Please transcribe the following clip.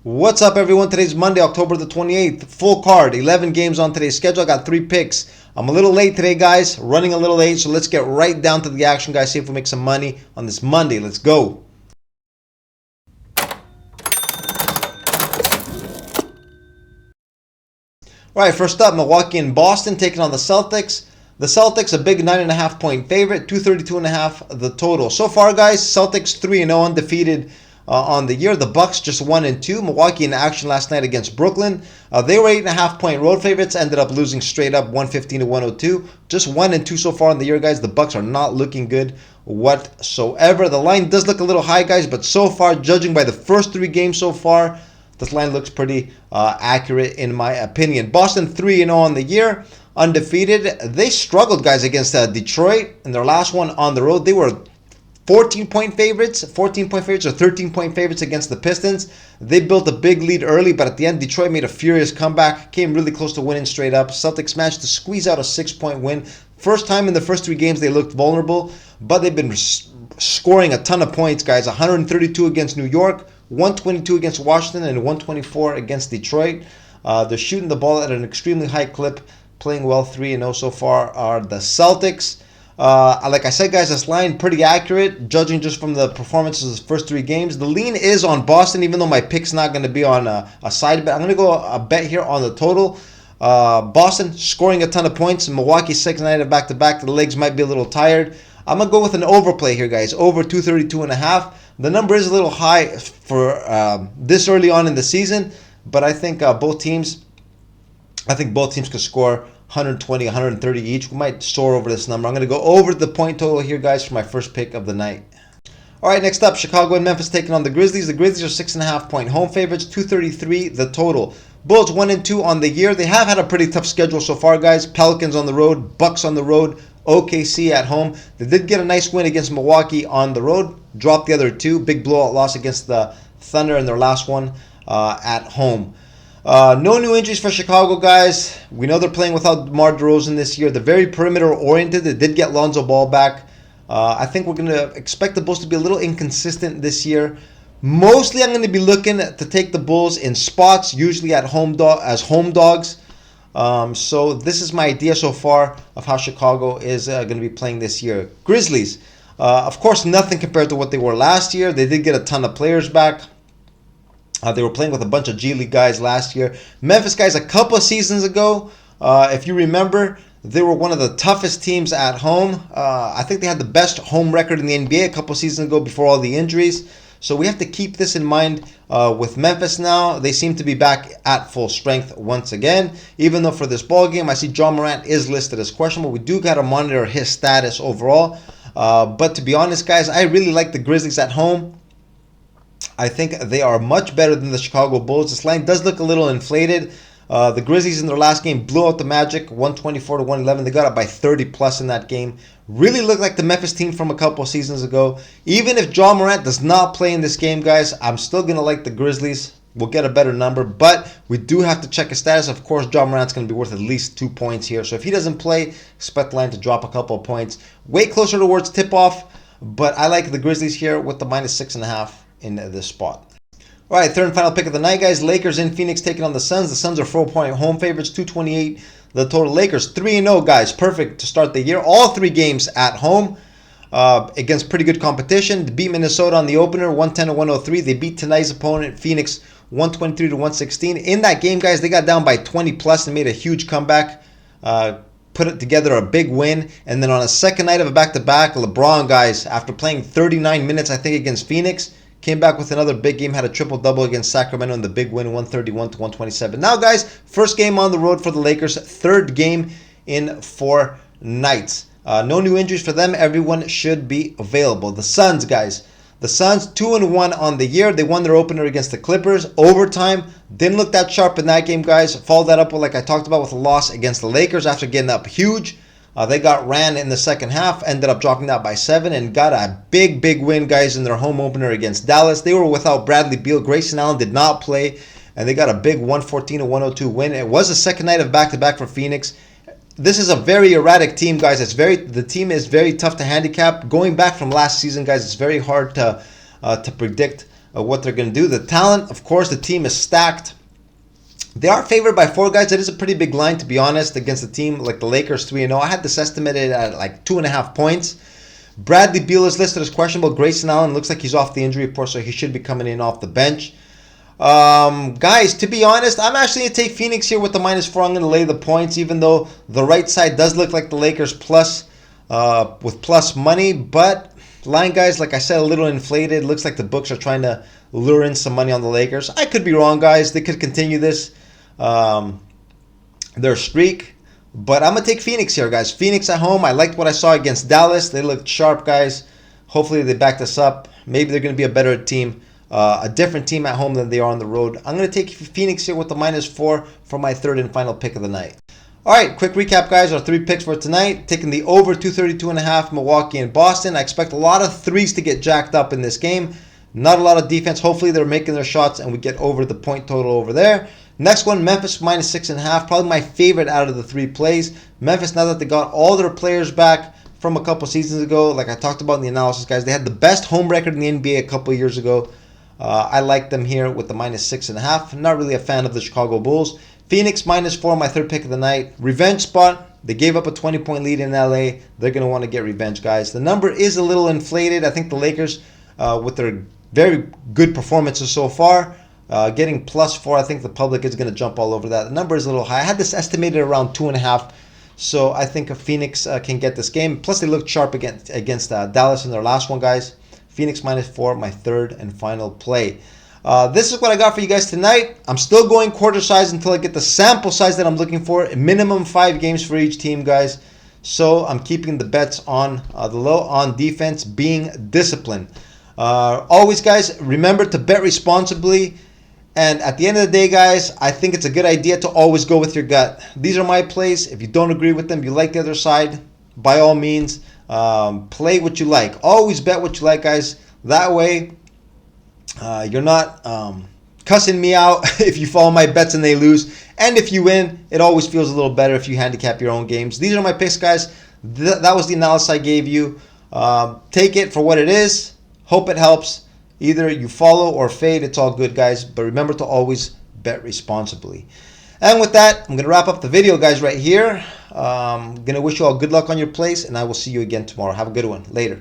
What's up, everyone? Today's Monday, October the 28th. Full card, 11 games on today's schedule. I got 3 picks. I'm a little late today, guys. Running a little late, so let's get right down to the action, guys. See if we make some money on this Monday. Let's go. All right, first up, Milwaukee and Boston taking on the Celtics. The Celtics, a big 9.5 point favorite, 232.5 the total. So far, guys, Celtics 3-0 undefeated on the year. The Bucks just 1-2. Milwaukee in action last night against Brooklyn. They were 8.5 point road favorites, ended up losing straight up 115-102. Just 1-2 so far in the year, guys. The Bucks are not looking good whatsoever. The line does look a little high, guys, but so far, judging by the first 3 games so far, this line looks pretty accurate in my opinion. Boston 3-0 on the year, undefeated. They struggled, guys, against Detroit in their last one on the road. They were 14-point favorites or 13-point favorites against the Pistons. They built a big lead early, but at the end, Detroit made a furious comeback, came really close to winning straight up. Celtics managed to squeeze out a 6-point win. First time in the first 3 games they looked vulnerable, but they've been scoring a ton of points, guys. 132 against New York, 122 against Washington, and 124 against Detroit. They're shooting the ball at an extremely high clip, playing well. 3-0 so far are the Celtics. Like I said, guys, this line pretty accurate, judging just from the performances of the first 3 games. The lean is on Boston, even though my pick's not going to be on a side bet. I'm going to go a bet here on the total. Boston scoring a ton of points. Milwaukee second night of back-to-back. The legs might be a little tired. I'm going to go with an overplay here, guys. Over 232.5. The number is a little high for this early on in the season, but I think both teams could score 120, 130 each. We might soar over this number. I'm going to go over the point total here, guys, for my first pick of the night. All right, next up, Chicago and Memphis taking on the Grizzlies. The Grizzlies are 6.5 point home favorites, 233 the total. Bulls 1-2 on the year. They have had a pretty tough schedule so far, guys. Pelicans on the road, Bucks on the road, OKC at home. They did get a nice win against Milwaukee on the road, dropped the other 2. Big blowout loss against the Thunder in their last one at home. No new injuries for Chicago, guys. We know they're playing without DeMar DeRozan this year. They're very perimeter oriented. They did get Lonzo Ball back. I think we're going to expect the Bulls to be a little inconsistent this year. Mostly, I'm going to be looking to take the Bulls in spots, usually at home dogs. So this is my idea so far of how Chicago is going to be playing this year. Grizzlies, of course, nothing compared to what they were last year. They did get a ton of players back. They were playing with a bunch of G League guys last year. Memphis, guys, a couple of seasons ago, if you remember, they were one of the toughest teams at home. I think they had the best home record in the NBA a couple of seasons ago before all the injuries. So we have to keep this in mind with Memphis now. They seem to be back at full strength once again. Even though for this ball game, I see Ja Morant is listed as questionable. We do got to monitor his status overall. But to be honest, guys, I really like the Grizzlies at home. I think they are much better than the Chicago Bulls. This line does look a little inflated. The Grizzlies in their last game blew out the Magic 124-111. They got up by 30 plus in that game. Really looked like the Memphis team from a couple seasons ago. Even if Ja Morant does not play in this game, guys, I'm still going to like the Grizzlies. We'll get a better number, but we do have to check his status. Of course, Ja Morant's going to be worth at least 2 points here. So if he doesn't play, expect the line to drop a couple of points. Way closer towards tip-off, but I like the Grizzlies here with the minus 6.5 in this spot. All right, third and final pick of the night, guys. Lakers in Phoenix taking on the Suns. The Suns are 4-point home favorites, 228 the total. Lakers 3-0, guys. Perfect to start the year. All 3 games at home against pretty good competition. They beat Minnesota on the opener, 110-103. They beat tonight's opponent, Phoenix, 123-116. In that game, guys, they got down by 20 plus and made a huge comeback. Put it together a big win. And then on a second night of a back-to-back, LeBron, guys, after playing 39 minutes, I think, against Phoenix, came back with another big game, had a triple-double against Sacramento in the big win, 131-127. Now, guys, first game on the road for the Lakers, third game in 4 nights. No new injuries for them. Everyone should be available. The Suns, guys. The Suns, 2-1 on the year. They won their opener against the Clippers. Overtime, didn't look that sharp in that game, guys. Followed that up with, like I talked about, with a loss against the Lakers after getting up huge. They got ran in the second half, ended up dropping that by 7, and got a big win, guys, in their home opener against Dallas. They were without Bradley Beal. Grayson Allen did not play, and they got a big 114-102 win. It was the second night of back-to-back for Phoenix. This is a very erratic team, guys. The team is very tough to handicap. Going back from last season, guys, it's very hard to predict what they're going to do. The talent, of course, the team is stacked. They are favored by 4 guys. It is a pretty big line, to be honest, against a team like the Lakers 3-0. I had this estimated at like 2.5 points. Bradley Beal is listed as questionable. Grayson Allen looks like he's off the injury report, so he should be coming in off the bench. Guys, to be honest, I'm actually going to take Phoenix here with the -4. I'm going to lay the points, even though the right side does look like the Lakers plus with plus money. But line, guys, like I said, a little inflated. Looks like the books are trying to lure in some money on the Lakers. I could be wrong, guys. They could continue this their streak. But I'm going to take Phoenix here, guys. Phoenix at home. I liked what I saw against Dallas. They looked sharp, guys. Hopefully they back this up. Maybe they're going to be a better team, a different team at home than they are on the road. I'm going to take Phoenix here with the -4 for my third and final pick of the night. All right, quick recap, guys. Our 3 picks for tonight. Taking the over 232.5 Milwaukee and Boston. I expect a lot of threes to get jacked up in this game. Not a lot of defense. Hopefully they're making their shots and we get over the point total over there. Next one, Memphis -6.5. Probably my favorite out of the 3 plays. Memphis, now that they got all their players back from a couple seasons ago, like I talked about in the analysis, guys, they had the best home record in the NBA a couple years ago. I like them here with the -6.5. Not really a fan of the Chicago Bulls. Phoenix -4, my third pick of the night. Revenge spot. They gave up a 20-point lead in LA. They're going to want to get revenge, guys. The number is a little inflated. I think the Lakers, with their very good performances so far, getting +4, I think the public is going to jump all over that. The number is a little high. I had this estimated around 2.5, so I think Phoenix can get this game. Plus, they looked sharp against Dallas in their last one, guys. Phoenix -4, my third and final play. This is what I got for you guys tonight. I'm still going quarter size until I get the sample size that I'm looking for. Minimum 5 games for each team, guys. So I'm keeping the bets on the low on defense, being disciplined. Always, guys, remember to bet responsibly. And at the end of the day, guys, I think it's a good idea to always go with your gut. These are my plays. If you don't agree with them, you like the other side, by all means, play what you like. Always bet what you like, guys. That way, you're not cussing me out if you follow my bets and they lose. And if you win, it always feels a little better if you handicap your own games. These are my picks, guys. That was the analysis I gave you. Take it for what it is. Hope it helps. Either you follow or fade. It's all good, guys. But remember to always bet responsibly. And with that, I'm going to wrap up the video, guys, right here. I'm going to wish you all good luck on your plays, and I will see you again tomorrow. Have a good one. Later.